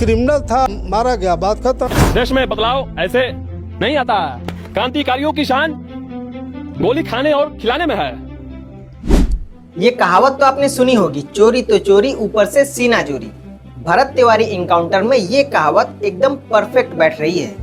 Criminal था, मारा गया, बात खत्म। देश में बदलाव ऐसे नहीं आता है। क्रांतिकारियों की शान गोली खाने और खिलाने में है। ये कहावत तो आपने सुनी होगी, चोरी तो चोरी ऊपर से सीना चोरी। भरत तिवारी इनकाउंटर में ये कहावत एकदम परफेक्ट बैठ रही है।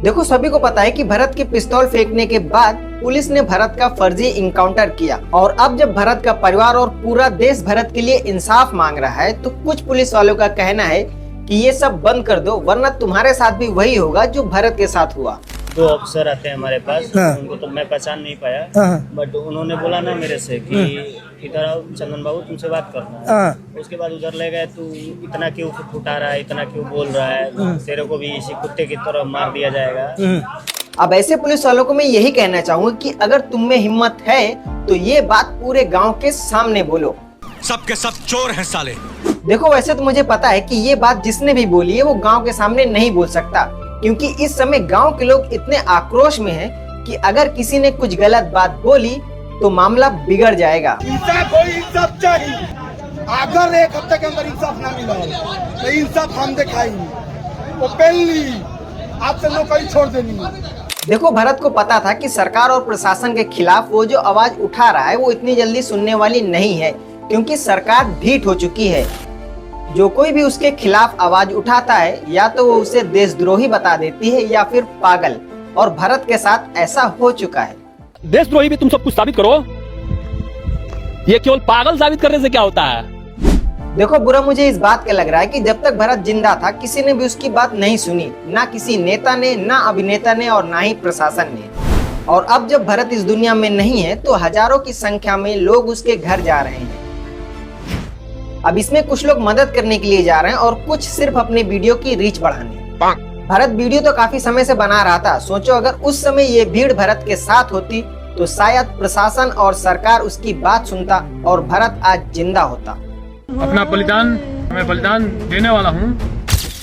देखो, सभी को पता है कि भरत की पिस्तौल फेंकने के बाद पुलिस ने भरत का फर्जी इनकाउंटर किया, और अब जब भरत का परिवार और पूरा देश भरत के लिए इंसाफ मांग रहा है, तो कुछ पुलिस वालों का कहना है कि ये सब बंद कर दो, वरना तुम्हारे साथ भी वही होगा जो भरत के साथ हुआ। दो अफसर आते हैं हमारे पास, उनको तो मैं पहचान नहीं पाया, बट उन्होंने बोला ना मेरे से कि इधर आओ चंदन बाबू, तुमसे बात करना है। उसके बाद उधर ले गए, तू इतना क्यों फुटा रहा है, इतना क्यों बोल रहा है, तेरे को भी इसी कुत्ते की तरह मार दिया जाएगा। अब ऐसे पुलिस वालों को मैं यही कहना चाहूंगा कि अगर तुम में हिम्मत है तो ये बात पूरे गांव के सामने बोलो। सबके सब चोर हैं साले। देखो, वैसे तो मुझे पता है कि ये बात जिसने भी बोली है वो गांव के सामने नहीं बोल सकता, क्योंकि इस समय गांव के लोग इतने आक्रोश में हैं कि अगर किसी ने कुछ गलत बात बोली तो मामला बिगड़ जाएगा। इंसाफ चाहिए। अगर एक हफ्ते के अंदर इंसाफ ना मिला तो इंसाफ हम दिखाएंगे। ओपनली आपसे नौकरी छोड़ देनी है। देखो, भरत को पता था कि सरकार और प्रशासन के खिलाफ वो जो आवाज उठा रहा है वो इतनी जल्दी सुनने वाली नहीं है, क्योंकि सरकार ढीठ हो चुकी है। जो कोई भी उसके खिलाफ आवाज उठाता है या तो वो उसे देशद्रोही बता देती है या फिर पागल, और भरत के साथ ऐसा हो चुका है। देशद्रोही भी तुम सब कुछ साबित करो। ये केवल पागल साबित करने से क्या होता है? देखो, बुरा मुझे इस बात का लग रहा है कि जब तक भरत जिंदा था किसी ने भी उसकी बात नहीं सुनी, ना किसी नेता ने, ना अभिनेता ने, और ना ही प्रशासन ने। और अब जब भरत इस दुनिया में नहीं है तो हजारों की संख्या में लोग उसके घर जा रहे हैं। अब इसमें कुछ लोग मदद करने के लिए जा रहे हैं और कुछ सिर्फ अपने वीडियो की रीच बढ़ाने। भरत वीडियो तो काफी समय से बना रहा था। सोचो, अगर उस समय ये भीड़ भरत के साथ होती तो शायद प्रशासन और सरकार उसकी बात सुनता और भरत आज जिंदा होता। अपना बलिदान मैं बलिदान देने वाला हूँ।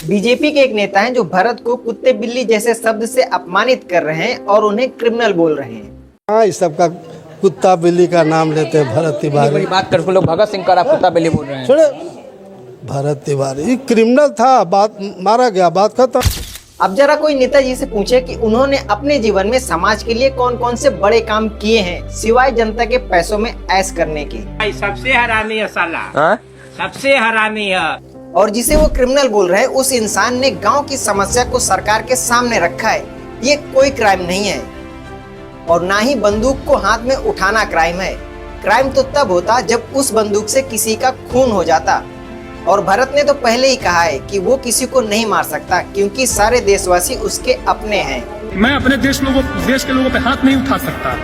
बीजेपी के एक नेता हैं जो भरत को कुत्ते बिल्ली जैसे शब्द से अपमानित कर रहे हैं और उन्हें क्रिमिनल बोल रहे हैं। हाँ, इस सबका कुत्ता बिल्ली का नाम लेते हैं। भरत तिवारी बात कर, लोग भगत सिंह का आप कुत्ता बिल्ली बोल रहे हैं। छोड़े, भरत तिवारी क्रिमिनल था, बात मारा गया, बात खत्म। अब जरा कोई नेताजी से पूछे कि उन्होंने अपने जीवन में समाज के लिए कौन कौन से बड़े काम किए हैं सिवाय जनता के पैसों में ऐश करने के। सबसे हरामी है साला, सबसे हरामी है। और जिसे वो क्रिमिनल बोल रहे हैं, उस इंसान ने गांव की समस्या को सरकार के सामने रखा है। ये कोई क्राइम नहीं है, और ना ही बंदूक को हाथ में उठाना क्राइम है। क्राइम तो तब होता जब उस बंदूक से किसी का खून हो जाता। और भरत ने तो पहले ही कहा है कि वो किसी को नहीं मार सकता, क्योंकि सारे देशवासी उसके अपने हैं। मैं अपने देश के लोगों पे हाथ नहीं उठा सकता,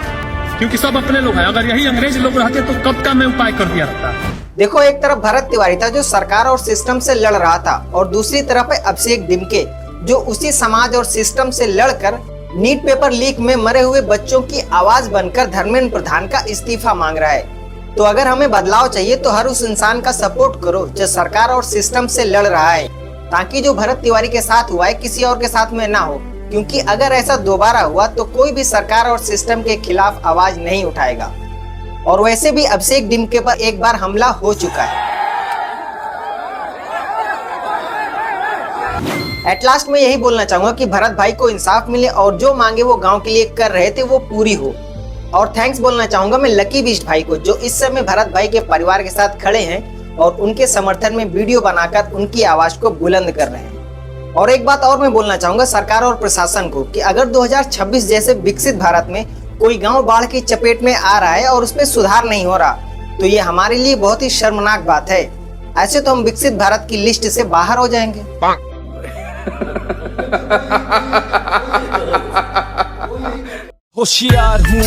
क्योंकि सब अपने लोग हैं। अगर यही अंग्रेज लोग रहते तो कब का मैं उपाय कर दिया रहता। देखो, एक तरफ भरत तिवारी था जो सरकार और सिस्टम से लड़ रहा था, और दूसरी तरफ है अभिषेक दिमके जो उसी समाज और सिस्टम से लड़कर नीट पेपर लीक में मरे हुए बच्चों की आवाज बनकर धर्मेंद्र प्रधान का इस्तीफा मांग रहा है। तो अगर हमें बदलाव चाहिए तो हर उस इंसान का सपोर्ट करो जो सरकार और सिस्टम से लड़ रहा है, ताकि जो भरत तिवारी के साथ हुआ है किसी और के साथ में ना हो। क्योंकि अगर ऐसा दोबारा हुआ तो कोई भी सरकार और सिस्टम के खिलाफ आवाज नहीं उठाएगा। और वैसे भी अभिषेक दिमके पर एक बार हमला हो चुका है। एट लास्ट मैं यही बोलना चाहूंगा कि भरत भाई को इंसाफ मिले और जो मांगे वो गांव के लिए कर रहे थे वो पूरी हो। और थैंक्स बोलना चाहूंगा मैं लकी बिस्ट भाई को, जो इस समय भरत भाई के परिवार के साथ खड़े हैं और उनके समर्थन में वीडियो बनाकर उनकी आवाज को बुलंद कर रहे हैं। और एक बात और मैं बोलना चाहूंगा सरकार और प्रशासन को कि अगर 2026 जैसे विकसित भारत में कोई गांव बाढ़ की चपेट में आ रहा है और उसमें सुधार नहीं हो रहा, तो ये हमारे लिए बहुत ही शर्मनाक बात है। ऐसे तो हम विकसित भारत की लिस्ट से बाहर हो जाएंगे। होशियार हूँ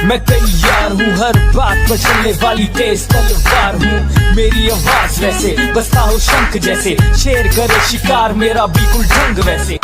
मैं तैयार हूँ, हर बात पर चलने वाली तेज तलवार हूँ। मेरी आवाज वैसे बसता हो शंख जैसे, शेर करे शिकार मेरा बिल्कुल ढंग वैसे।